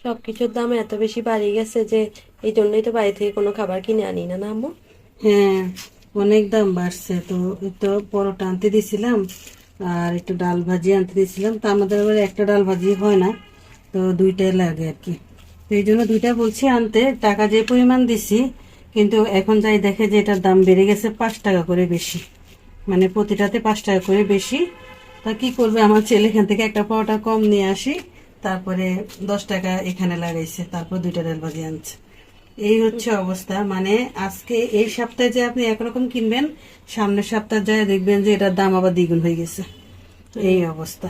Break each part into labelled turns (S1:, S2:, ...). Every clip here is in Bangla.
S1: সবকিছুর দাম এত বেশি বাড়িয়ে গেছে যে এই জন্যই তো বাইরে থেকে কোনো খাবার কিনে আনি না, না আম্মু?
S2: হ্যাঁ, অনেক দাম বাড়ছে। তো এই তো পরোটা আনতে দিছিলাম, আর একটু ডাল ভাজি আনতে দিছিলাম। তো আমাদের আবার একটা ডাল ভাজি হয় না, তো দুইটাই লাগে আর কি। তো এই জন্য দুইটা বলছি আনতে। টাকা যে পরিমাণ দিছি, কিন্তু এখন যাই দেখে যে এটার দাম বেড়ে গেছে 5 টাকা করে বেশি, মানে প্রতিটাতে 5 টাকা করে বেশি। তা কি করবে, আমার ছেলে এখান থেকে একটা পরোটা কম নিয়ে আসি, তারপরে 10 টাকা এখানে লাগাইছে, তারপর দুইটা ডাল ভাজি আনছে। এই হচ্ছে অবস্থা। মানে আজকে এই সপ্তাহে যে আপনি একরকম কিনবেন, সামনের সপ্তাহে যায় দেখবেন যে এটার দাম আবার দ্বিগুণ হয়ে গেছে। এই অবস্থা।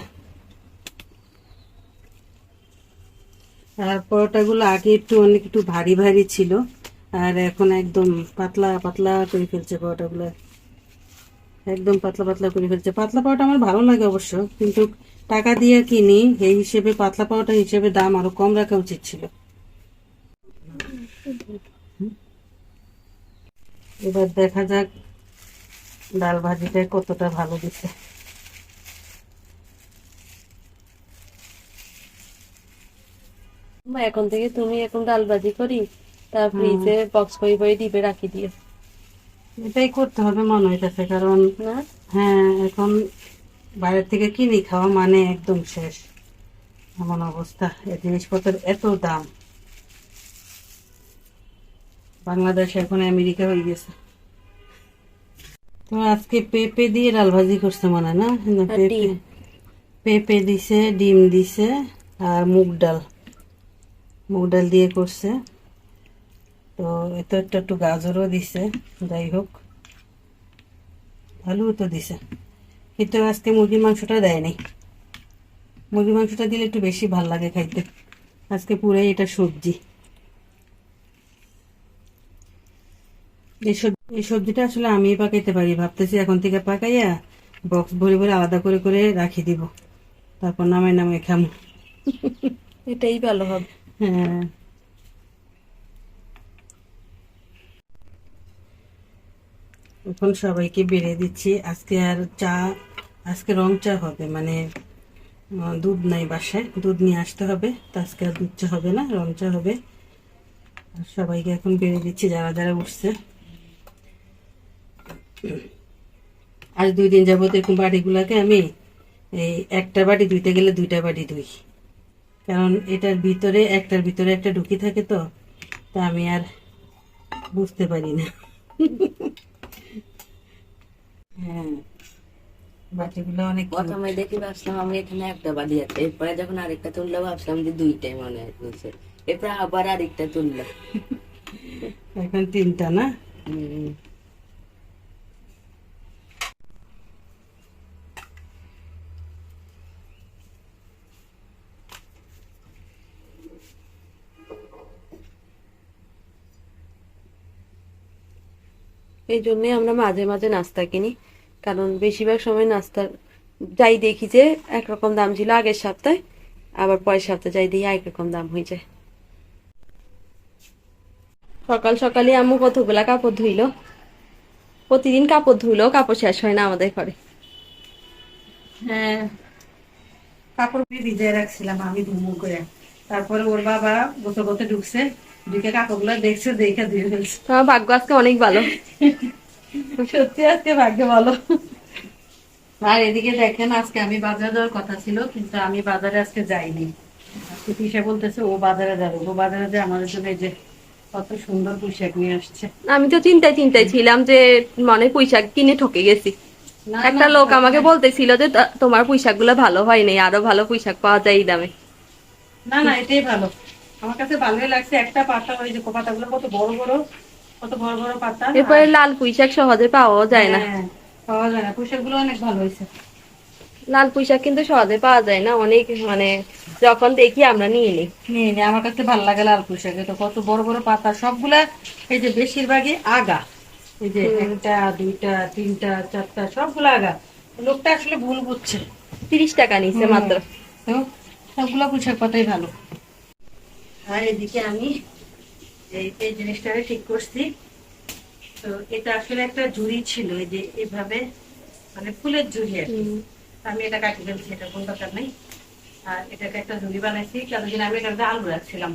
S2: আর পরোটাগুলো আগে অনেক একটু ভারী ভারী ছিল, আর এখন একদম পাতলা পাতলা করে ফেলছে পরোটাগুলো। একদম পাতলা পাতলা করে ফেলছে। পাতলা পরোটা আমার ভালো লাগে অবশ্য, কিন্তু টাকা দিয়ে কিনি এই হিসেবে পাতলা পরোটা হিসেবে দাম আরো কম রাখা উচিত ছিল। এবার দেখা যাক ডাল ভাজিটা কতটা ভালো দিছে।
S1: আম্মা, এখন থেকে তুমি এখন ডাল ভাজি করি তা
S2: হুম,
S1: ফ্রিজে বক্স করে করে ডিপে রাখি দিও,
S2: এটাই করতে হবে মনে হইতেছে, কারণ
S1: না?
S2: হ্যাঁ, এখন বাইরের থেকে কিনে খাওয়া মানে একদম শেষ এমন অবস্থা। এই জিনিসপত্রের এত দাম। বাংলাদেশ এখন আমেরিকা হয়ে গেছে। তো আজকে পেঁপে দিয়ে ডাল ভাজি করছে মনে হয়, না? না,
S1: আর
S2: পেঁপে
S1: ডিম।
S2: পেঁপে দিছে, ডিম দিছে, আর মুগ ডাল, মুগ ডাল দিয়ে করছে। তো এত একটু একটু গাজরও দিছে। যাই হোক, আলুও তো দিছে, কিন্তু আজকে মুরগির মাংসটা দেয় নাই। মুরগির মাংসটা দিলে একটু বেশি ভাল লাগে খাইতে। আজকে পুরাই এটা সবজি। এই সবজিটা আসলে আমি পাকাইতে পারি, ভাবতেছি এখন থেকে পাকাইয়া বক্স ভরে ভরে আলাদা করে করে রাখি দিব, তারপর নামাই নামাই খামু।
S1: এটাই ভালো হবে।
S2: হ্যাঁ, এখন সবাইকে বেড়ে দিচ্ছি। আজকে আর চা, আজকে রং চা হবে, মানে দুধ নাই বাসায়, দুধ নিয়ে আসতে হবে। তো আজকে আর দুধ চা হবে না, রং চা হবে। আর সবাইকে এখন বেড়ে দিচ্ছি যারা যারা উঠছে। আজ 2 দিন যাবত এরকম বাটিগুলাকে আমি এই একটা বাটি ধুইতে গেলে দুইটা বাটি ধুই, কারণ এটার ভিতরে একটার ভিতরে একটা ঢুকি থাকে। তো তা আমি আর বুঝতে পারি না। হ্যাঁ, বাটিগুলো অনেক কিউট।
S3: প্রথমে দেখি ভাবছিলাম আমি এখানে একটা বালি আছে, এরপরে যখন আরেকটা তুললো ভাবছিলাম যে দুইটাই মনে হচ্ছে, এরপরে আবার আরেকটা তুললো।
S2: এখন 3টা, না?
S3: হম।
S1: এই জন্যই আমরা মাঝে মাঝে নাস্তা কিনি, কারণ বেশিরভাগ সময় নাস্তার যাই দেখি যে একরকম দাম ছিল আগের সপ্তাহে, আবার পরের সপ্তাহে যাই দেখি একরকম দাম হয়ে যায়। সকাল সকালে আম্মু কতগুলা কাপড় ধুইলো। প্রতিদিন কাপড় ধুইলো কাপড় শেষ হয় না আমাদের ঘরে।
S2: হ্যাঁ, কাপড় ভিজিয়ে রাখছিলাম আমি ধুমু করে। তারপরে ওর বাবা গোসল করতে ঢুকছে, ঢুকে কাপড়গুলো দেখছে, দেখে ধুয়ে ফেলছে।
S1: তোমার ভাগ্য আজকে অনেক ভালো।
S2: সত্যি আজকে ভাগ্য ভালো। আর এদিকে দেখেন, আজকে আমি বাজার যাওয়ার কথা ছিল, কিন্তু আমি বাজারে আজকে যাইনি। আজকে পিসা বলতেছে ও বাজারে যাবে, ও বাজারে যে আমাদের জন্য এই যে কত সুন্দর পোশাক নিয়ে আসছে।
S1: আমি তো চিন্তায় চিন্তায় ছিলাম যে মনে পুঁইশাক কিনে ঠকে গেছি।
S2: না না,
S1: একটা লোক
S2: ঠকে
S1: আমাকে
S2: নাই।
S1: বলতেছিল যে তোমার পুঁইশাক গুলো ভালো হয়নি, আরো ভালো পুঁইশাক পাওয়া যায় এই দামে।
S2: না না, এটাই ভালো। আমার কাছে ভালোই লাগছে। একটা পাতা, ওই যে পাতাগুলো কত বড় বড়, কত বড় বড় পাতা।
S1: এরপরে
S2: আর
S1: লাল পুঁইশাক সহজে পাওয়াও যায় না।
S2: হ্যাঁ, পাওয়া যায় না। পোশাক গুলো অনেক ভালো হয়েছে।
S1: লাল পুঁইশাক কিন্তু সহজে পাওয়া যায় না, অনেক মানে যখন দেখি আমরা নিয়ে নিই।
S2: নিয়ে নে, আমার কাছে ভালো লাগে লাল পোশাকে। তো কত বড় বড় পাতা সবগুলা। এই যে বেশিরভাগই আগা, এই যে
S1: হুম।
S2: একটা দুইটা তিনটা চারটা সবগুলা আগা। লোকটা আসলে ভুল বুঝছে।
S1: 30 টাকা নিচ্ছে
S2: হুম,
S1: মাত্র।
S2: তো সবগুলা পোশাক পাতাই ভালো। আর এদিকে আমি এই এই জিনিসটা ঠিক করছি। তো এটা আসলে একটা ঝুড়ি ছিল, এই যে এভাবে, মানে ফুলের ঝুড়ি আর কি।
S1: হুম।
S2: আমি এটা কাটি ফেলছি, এটা কোনো দরকার নেই। আর এটাকে একটা ঝুড়ি বানাইছি, কতদিন আমি এটাতে আলু রাখছিলাম,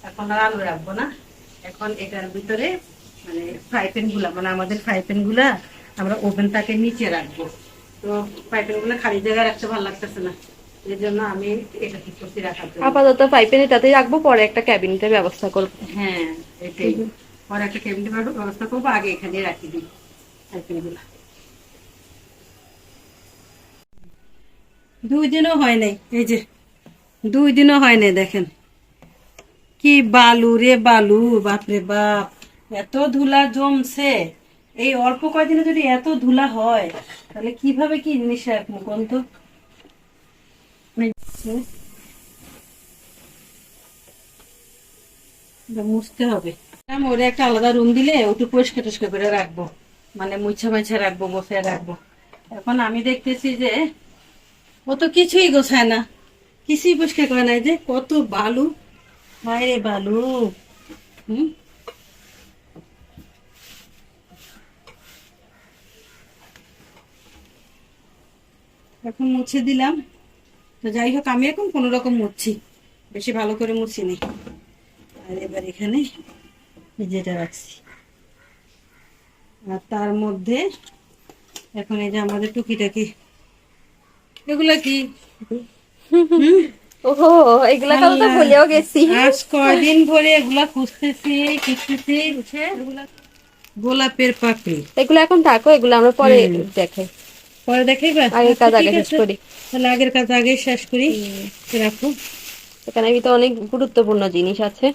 S2: এখন আর আলু রাখবো না। এখন এটার ভিতরে মানে ফ্রাই প্যান গুলা, মানে আমাদের ফ্রাই প্যান গুলা আমরা ওভেনটাকে নিচে রাখবো। তো ফ্রাই প্যান গুলা খালি জায়গায় রাখতে ভালো লাগতেছে না, এই জন্য আমি এটা ঠিক করছি রাখার জন্য।
S1: আপাতত পাইপেন এটাতেই রাখবো, পরে একটা ক্যাবিনেটের ব্যবস্থা করবো।
S2: হ্যাঁ এটাই, পরে একটা ক্যাবিনেট ব্যবস্থা করবো, আগে এখানে রাখি দিই ফ্রাই প্যান গুলা। 2 দিনও হয় নাই, এই যে 2 দিনও হয় নাই, দেখেন কি বালু রে বালু, বাপরে বাপ, এত ধুলা জমছে। এই অল্প কয়দিনে যদি এত ধুলা হয় তাহলে কিভাবে কি জিনিস রাখবো কোন তো। মুছতে হবে, ওরে একটা আলাদা রুম দিলে ওটু পরিষ্কার টরিষ্কার করে রাখবো, মানে মুছা মুছা রাখবো, গোছায় রাখবো। এখন আমি দেখতেছি যে ও তো কিছুই গোছায় না, কিছুই পরিষ্কার করে নাই, যে কত বালু, হায় রে বালু। হুম, এখন মুছে দিলাম। তো যাই হোক, আমি এখন কোনো রকম মুছছি, বেশি ভালো করে মুছি নি। আর এবার এখানে যেটা রাখছি, আর তার মধ্যে এখন এই যে আমাদের টুকিটাকি, এগুলা কি?
S1: ওহো, এগুলা কথা তো ভুলেও গেছি।
S2: আজ কয়দিন ধরে এগুলা খুঁজতেছি খুঁজতেছি, এগুলা গোলাপের পাপড়ি।
S1: এগুলো এখন থাকো, এগুলো আমরা পরে দেখাই,
S2: পরে দেখাইবা?
S1: আগের কাজ
S2: আচ্ছা,
S1: আগে
S2: ঠিক
S1: শেষ
S2: আছে,
S1: করি।
S2: তাহলে আগের কাজ আগে শেষ করি, রাখো।
S1: এখানে তো অনেক গুরুত্বপূর্ণ জিনিস আছে।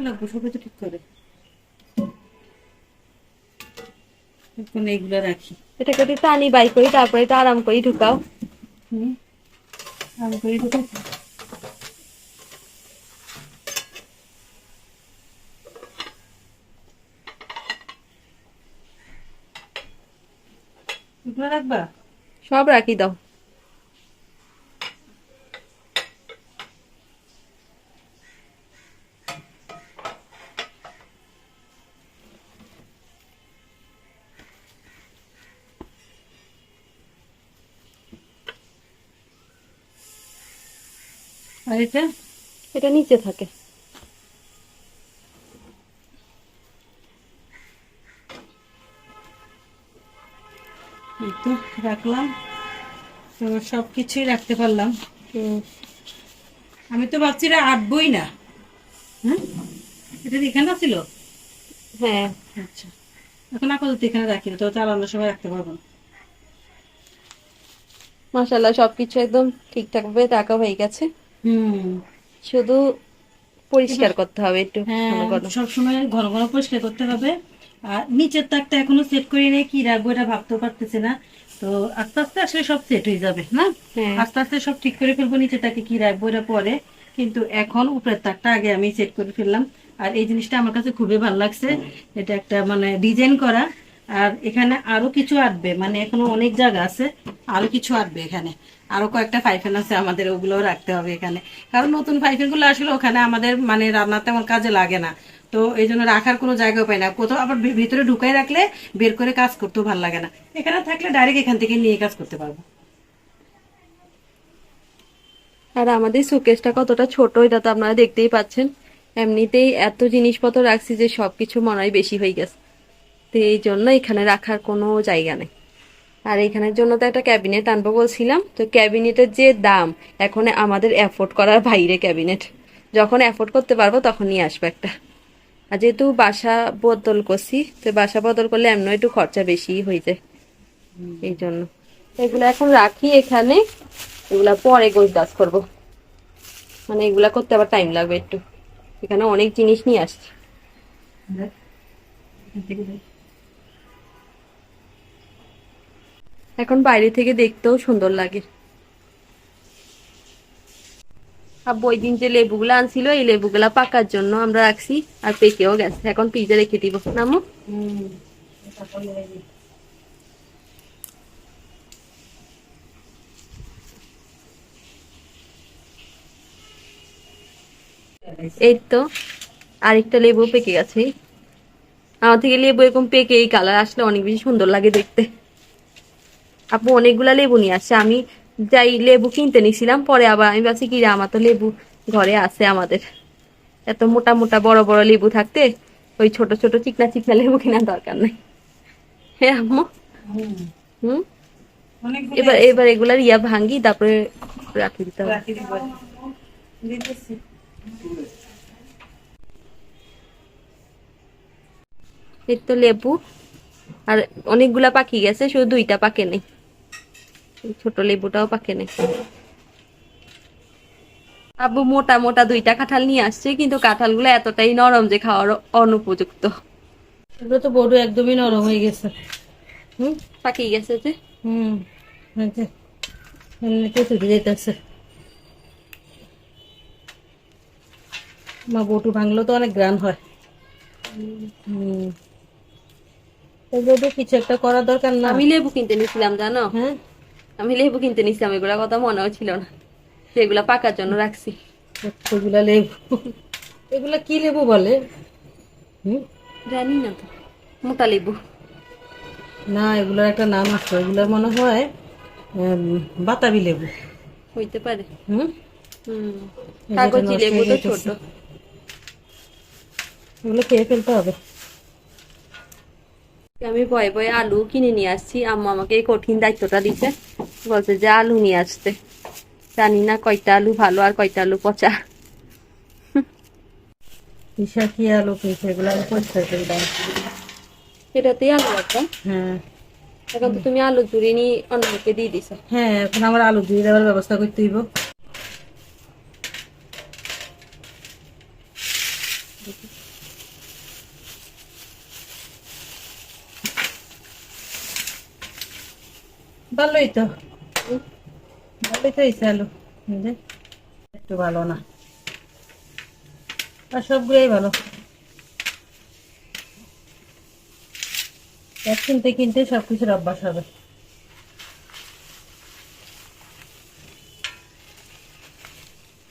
S2: লাগবো সবাই তো ঠিক করে, এখন এইগুলা রাখি।
S1: এটাকে একটু টানি বাই করি, তারপরে এটা আরাম করে ঢুকাও।
S2: হুম, আমি করে ঢুকাচ্ছি। এগুলো রাখবা?
S1: সব রাখি দাও।
S2: আর এটা
S1: এটা নিচে থাকে।
S2: এই তো রাখলাম, তো সবকিছুই রাখতে পারলাম। আমি তো ভাবছি এটা আটবই না। হ্যাঁ, এটা এখানে ছিল।
S1: হ্যাঁ,
S2: আচ্ছা, এখন আপাতত এখানে রাখি, তো চালানোর সময় রাখতে পারবো না।
S1: মাশাআল্লাহ সবকিছু একদম ঠিকঠাক ভাবে রাখা হয়ে গেছে।
S2: হুম,
S1: শুধু পরিষ্কার করতে হবে একটু
S2: হ্যাঁ,
S1: ঘন ঘন।
S2: সবসময় ঘন ঘন পরিষ্কার করতে হবে। আর নিচের তাকটা এখনো সেট করি নেই, কি রাখবো এটা ভাবতেও পারতেছি না। তো আস্তে আস্তে আসলে সব সেট হয়ে যাবে না,
S1: হ্যাঁ,
S2: আস্তে আস্তে সব ঠিক করে ফেলবো। নিচের তাকে কি রাখবো এটা পরে, কিন্তু এখন উপরের তাকটা আগে আমি সেট করে ফেললাম। আর এই জিনিসটা আমার কাছে খুবই ভালো লাগছে, এটা একটা মানে ডিজাইন করা। আর এখানে আরো কিছু আসবে, মানে এখনো অনেক জায়গা আছে, আরো কিছু আসবে এখানে। আরো কয়েকটা ফাইফেন আছে আমাদের, ওগুলো রাখতে হবে এখানে, কারণ নতুন ফাইফেন গুলো আসলে ওখানে আমাদের মানে রান্না তেমন কাজে লাগে না। তো এই জন্য রাখার কোনো জায়গা পাই না, কোথাও আবার ভিতরে ঢুকাই রাখলে বের করে কাজ করতেও ভালো লাগে না। এখানে থাকলে ডাইরেক্ট এখান থেকে নিয়ে কাজ করতে পারবো।
S1: আর আমাদের সুকেসটা কতটা ছোট এটা তো আপনারা দেখতেই পাচ্ছেন। এমনিতেই এত জিনিসপত্র রাখছি যে সবকিছু মনে হয় বেশি হয়ে গেছে, তো এই জন্য এখানে রাখার কোনো জায়গা নেই। আর এখানের জন্য তো একটা ক্যাবিনেট আনবো বলছিলাম, তো ক্যাবিনেটের যে দাম এখন আমাদের অ্যাফোর্ড করার বাইরে ক্যাবিনেট। যখন অ্যাফোর্ড করতে পারবো তখন নিয়ে আসবো একটা। আর যেহেতু বাসা বদল করছি, তো বাসা বদল করলে এমন একটু খরচা বেশি হয়ে যায়, এই জন্য এগুলো এখন রাখি এখানে। এগুলা পরে গোছগাছ করবো, মানে এগুলা করতে আবার টাইম লাগবে একটু। এখানে অনেক জিনিস নিয়ে আসছি। এখন বাইরে থেকে দেখতেও সুন্দর লাগে। আর ওই দিন যে লেবুগুলো আনছিল, এই লেবুগুলা পাকার জন্য আমরা রাখছি, আর পেকেও গেছে, এখন ফ্রিজে রেখে দিব। নামো, এই তো আরেকটা লেবু পেকে গেছে। আমার থেকে লেবু এরকম পেকে এই কালার আসলে অনেক বেশি সুন্দর লাগে দেখতে। আপু অনেকগুলা লেবু নিয়ে আসছে, আমি যাই লেবু কিনতে নিছিলাম, পরে আবার আমি ভাবছি কি রে, আমার তো লেবু ঘরে আছে আমাদের, এত মোটা মোটা বড় বড় লেবু থাকতে ওই ছোট ছোট চিকনা চিকনা লেবু কেনার দরকার নাই। হ্যাঁ আম্মু। হুম।
S2: অনেকগুলো
S1: এবার এবার এগুলার ইয়া ভাঙ্গি, তারপরে রাখি দিতে হবে।
S2: রাখি দিব দিতেছি।
S1: এই তো লেবু, আর অনেকগুলা পাকি গেছে, শুধু 2টা পাকে নেই, এই ছোট লেবুটাও পাকে নেই। আব্বু মোটা মোটা 2টা কাঁঠাল নিয়ে আসছে, কিন্তু কাঁঠালগুলো এতটাই নরম যে খাওয়ার অনুপযুক্ত।
S2: এগুলো তো বড় একদমই নরম হয়ে গেছে।
S1: পাকি গেছে যে।
S2: এই যে এমনিতে ছুটে যেতেছে। মা বটু ভাঙলো তো অনেক গ্রান হয়। এগুলো দিয়ে কিছু একটা করার দরকার না?
S1: আমি লেবু কিনতে নিছিলাম জানো,
S2: হ্যাঁ,
S1: আমি লেবু কিনতে নিছিলাম, এগুলা কথা মনেও ছিল না, সেগুলা পাকার জন্য রাখছি।
S2: এগুলা লেবু, এগুলা কি লেবু বলে?
S1: জানি না তো, মোটা লেবু।
S2: না, এগুলার একটা নাম আছে, এগুলা মনে হয় বাতাবি লেবু।
S1: হইতে পারে।
S2: হুম,
S1: হুম।
S2: এই যেটা
S1: কাগজি
S2: নষ্ট
S1: লেবু
S2: হয়ে
S1: তো
S2: যাইতেছে।
S1: ছোট।
S2: এগুলো খেয়ে ফেলতে হবে।
S1: আমি ভয়ে ভয়ে আলু কিনে নিয়ে আসছি, আম্মা আমাকে এই কঠিন দায়িত্বটা দিছে, বলছে যে আলু নিয়ে আসতে। জানি না কয়টা আলু ভালো আর কয়টা আলু পচা।
S2: ঈশা কি আলু পেয়েছে, এগুলো আমি পরিষ্কার করে দাম।
S1: এটাতেই আলু একটা।
S2: হ্যাঁ
S1: এখন তো তুমি আলু চুরি নি অন্যকে দিয়ে দিছো।
S2: হ্যাঁ, এখন আমার আলু দিয়ে দেওয়ার ব্যবস্থা করতে হইব। ভালোই তো, ভালোই তো হয়েছে আলু। এই যে, একটু ভালো না, আর সবগুলোই ভালো। এক কিনতে কিনতে সবকিছুর অভ্যাস হবে।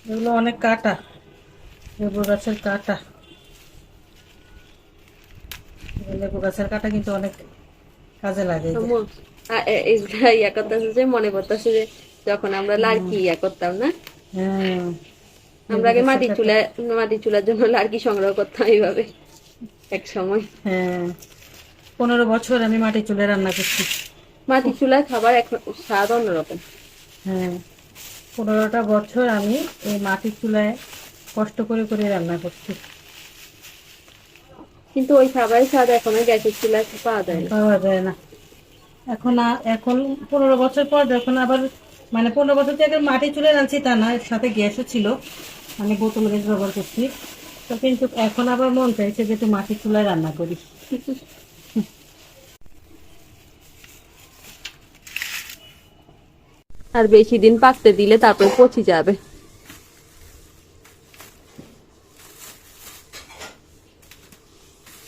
S2: এগুলো অনেক কাটা, লেবু গাছের কাটা। লেবু গাছের কাটা কিন্তু অনেক কাজে লাগে। এই যে।
S1: আম্মু, এইগুলা ইয়া করতেছে যে মনে পড়তেছে যে যখন আমরা লাড়কি ইয়া করতাম না,
S2: হ্যাঁ,
S1: আমরা
S2: লেবু
S1: আগে
S2: গাছের কাটা।
S1: মাটির চুলার জন্য লাড়কি সংগ্রহ করতাম এইভাবে এক সময়।
S2: হ্যাঁ, 15 বছর আমি মাটির চুলায় রান্না করছি।
S1: মাটির চুলার খাবার এখন স্বাদ অন্যরকম।
S2: হ্যাঁ, 15টা বছর আমি এই মাটির চুলায় কষ্ট করে করে রান্না করছি।
S1: কিন্তু ওই খাবারের স্বাদ এখন আর গ্যাসের চুলায় পাওয়া যায় না।
S2: পাওয়া যায় না এখন। এখন 15 বছর পর যখন আবার, মানে 15 বছর থেকে মাটির চুলায় রাঁধছি তা না, এর সাথে গ্যাসও ছিল, আমি বোতল গ্যাস ব্যবহার করছি। তো কিন্তু এখন আবার মন চাইছে যে একটু মাটির চুলায় রান্না করি।
S1: আর বেশি দিন পাকতে দিলে তারপরে পচে যাবে।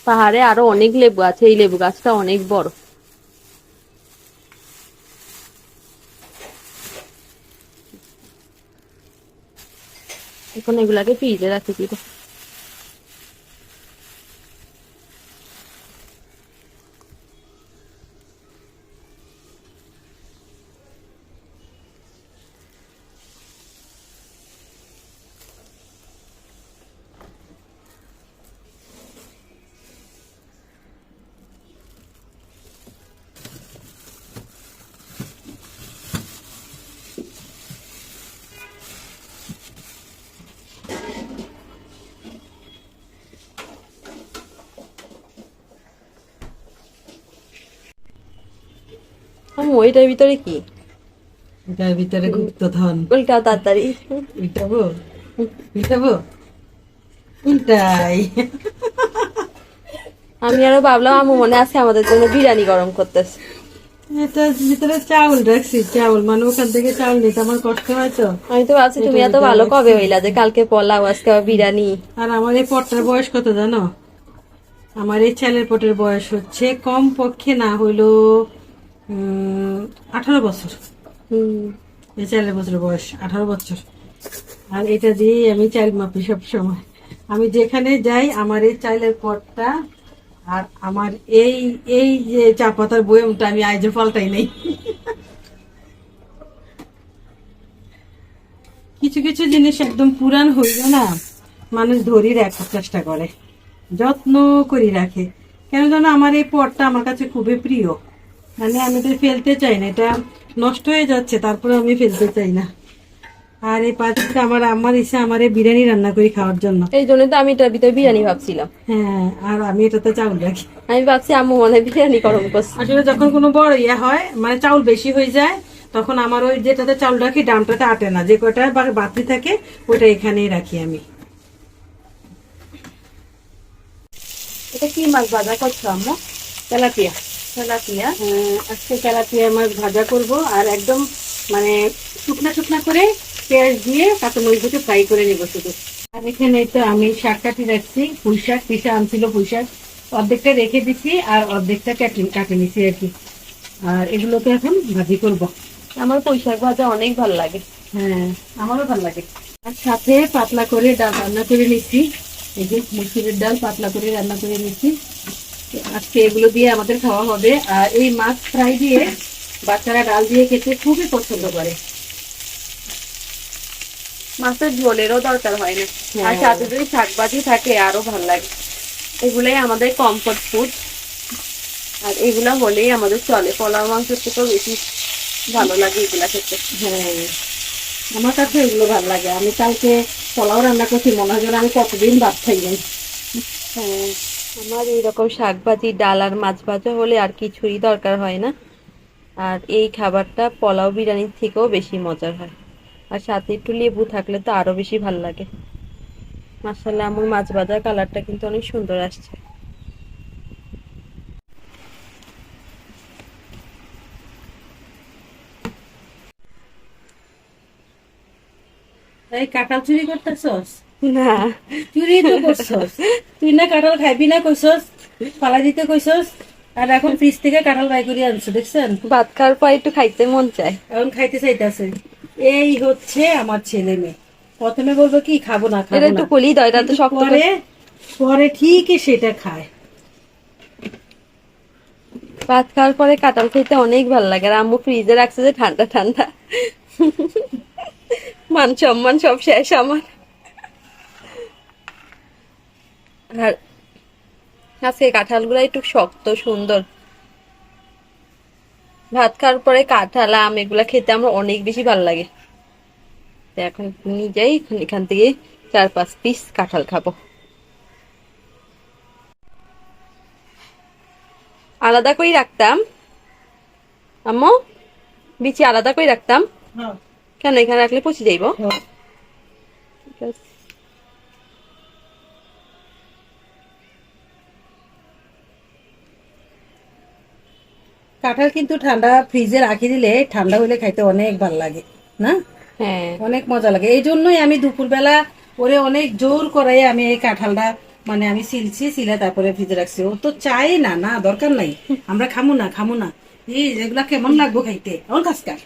S1: পাহাড়ে আরো অনেক লেবু আছে, এই লেবু গাছটা অনেক বড়। এখন এগুলাকে ফ্রিজে রাখি দিব। আম্মু, এটার ভিতরে কি?
S2: এটার ভিতরে গুপ্তধন।
S1: উল্টাও তাড়াতাড়ি।
S2: উল্টাবো, উল্টাবো, উল্টাই।
S1: আমি আরো ভাবলাম আম্মু মনে আছে আমাদের জন্য বিরিয়ানি গরম করতেছে।
S2: এটার ভিতরে চাউল রাখছি, চাউল মানে ওখান থেকে চাউল নিতে আমার কষ্ট হয় তো।
S1: আমি তো ভাবছি তুমি এত ভালো কবে হইলা যে কালকে পোলাও আজকে আবার বিরিয়ানি।
S2: আর আমার এই পটটার বয়স কত জানো? আমার এই ছেলের পটের বয়স হচ্ছে কম পক্ষে না হইলো 18 বছর।
S1: হম।
S2: এই ছেলের বছর বয়স 18 বছর। আর এটা দিয়ে আমি চাল মাপি সব সময়। আমি যেখানে যাই আমার এই চাইলের পটটা আর আমার এই এই যে চা পাতার বয়মটা আমি আইজও পাল্টাই নেই। কিছু কিছু জিনিস একদম পুরান হইল না, মানুষ ধরি রাখার চেষ্টা করে, যত্ন করে রাখে। কেন জানো, আমার এই পটটা আমার কাছে খুবই প্রিয়, মানে আমি তো ফেলতে চাই না, এটা নষ্ট হয়ে যাচ্ছে, তারপরে আমি ফেলতে চাই না। আর এই পাঁচটা আমার ইচ্ছা আমার এই বিরিয়ানি রান্না করে খাওয়ার জন্য।
S1: এই জন্য তো আমি এটার ভিতরে বিরিয়ানি ভাবছিলাম।
S2: হ্যাঁ, আর আমি এটাতে চাউল রাখি।
S1: আমি ভাবছি আম্মু মনে হয় বিরিয়ানি গরম করছে।
S2: আসলে যখন কোনো বড় ইয়ে হয়, মানে চাউল বেশি হয়ে যায়, তখন আমার ওই যেটাতে চাউল রাখি ডামটাতে আটে না, যে কয়টা বাতি থাকে ওটা এখানেই রাখি আমি।
S1: এটা কি মাছ ভাজা করছো আম্মু?
S2: তেলাপিয়া।
S1: তেলাপিয়া।
S2: আজকে তেলাপিয়া মাছ ভাজা করব, আর একদম মানে শুকনা শুকনা করে পেঁয়াজ দিয়ে কাঁচামরিচ দিয়ে ফ্রাই করে নেব শুধু। আর এখানে তো আমি শাক কাটি রাখছি, পুঁই শাক, পিঠা আনছিল পুঁই শাক, অর্ধেকটা রেখে দিচ্ছি আর অর্ধেকটা কাটে নিচ্ছি আর কি। আর এগুলোকে এখন ভাজি করব।
S1: আমার পুঁই শাক ভাজা অনেক ভালো লাগে।
S2: হ্যাঁ, আমারও ভালো লাগে। আর সাথে পাতলা করে ডাল রান্না করে নিচ্ছি, এই যে মুসুরের ডাল পাতলা করে রান্না করে নিচ্ছি। আজকে এগুলো দিয়ে আমাদের খাওয়া হবে। আর এই মাছ ফ্রাই দিয়ে বাচ্চারা ডাল দিয়ে খেতে খুবই পছন্দ করে।
S1: মাছের ঝোলেরও দরকার হয় না, আর
S2: হ্যাঁ।
S1: সাথে যদি শাক ভাজি থাকে আরো ভালো লাগে। এগুলাই আমাদের কমফোর্ট ফুড, আর এগুলা হলেই আমাদের চলে। পোলাও মাংসের থেকেও বেশি ভালো লাগে এগুলা খেতে।
S2: হ্যাঁ, আমার কাছে এগুলো ভালো লাগে। আমি কালকে পোলাও রান্না করছি, মনে হয় যেন আমি কতদিন ভাত খাই নাই।
S1: হ্যাঁ, আমার এইরকম শাক ভাজি, ডাল আর মাছ ভাজা হলে আর কিছুই দরকার হয় না। আর এই খাবারটা পোলাও বিরিয়ানির থেকেও বেশি মজার হয়, আর সাথে একটু লেবু থাকলে তো আরো বেশি ভালো লাগে। মাশাআল্লাহ, আমার মাছ ভাজার কালারটা কিন্তু অনেক সুন্দর আসছে।
S2: এই কাঁঠাল চুরি করতেছস?
S1: না,
S2: চুরি তো করছস। তুই না কাঁঠাল খাইবি না কইছস, পালা দিতে কইছস, আর এখন ফ্রিজ থেকে কাঁঠাল বাই করে আনছো, দেখছেন?
S1: ভাত খাওয়ার পর একটু খাইতে মন চায়।
S2: এখন খাইতে চাইতেছে। এই হচ্ছে আমার ছেলে মেয়ে, প্রথমে বলবো কি খাবো না
S1: এটা
S2: খাবো
S1: একটু
S2: না,
S1: কলি দাও, এটা তো
S2: কিন্তু
S1: শক্ত করে।
S2: পরে পরে ঠিকই সেটা খায়।
S1: ভাত খাওয়ার পরে কাঁঠাল খেতে অনেক ভালো লাগে, আর আম্মু ফ্রিজে রাখছে যে ঠান্ডা ঠান্ডা। মান সম্মান সব শেষ আমার। আর আজকে কাঁঠাল গুলা একটু শক্ত সুন্দর। ভাত খাওয়ার পরে কাঁঠাল, আম এগুলা খেতে আমার অনেক বেশি ভালো লাগে। তো এখন নিয়ে যাই, এখান থেকে 4-5 পিস কাঁঠাল খাবো। আলাদা করে রাখতাম আম্মু, বিচি আলাদা করে রাখতাম।
S2: হ্যাঁ,
S1: কেন, এখানে রাখলে পচে যাইব।
S2: হ্যাঁ।
S1: ঠিক আছে।
S2: কাঁঠাল কিন্তু ঠান্ডা ফ্রিজে রাখি দিলে ঠান্ডা হলে খাইতে অনেক ভালো লাগে না,
S1: হ্যাঁ,
S2: অনেক মজা লাগে। এই জন্যই আমি দুপুরবেলা ওরে অনেক জোর করাই আমি এই কাঁঠালটা মানে আমি সিলে তারপরে ফ্রিজে রাখছি। ও তো চাই না, না দরকার নাই, আমরা খামু না খামু না, এই যেগুলা কেমন লাগবো খাইতে, আমার কাজকার।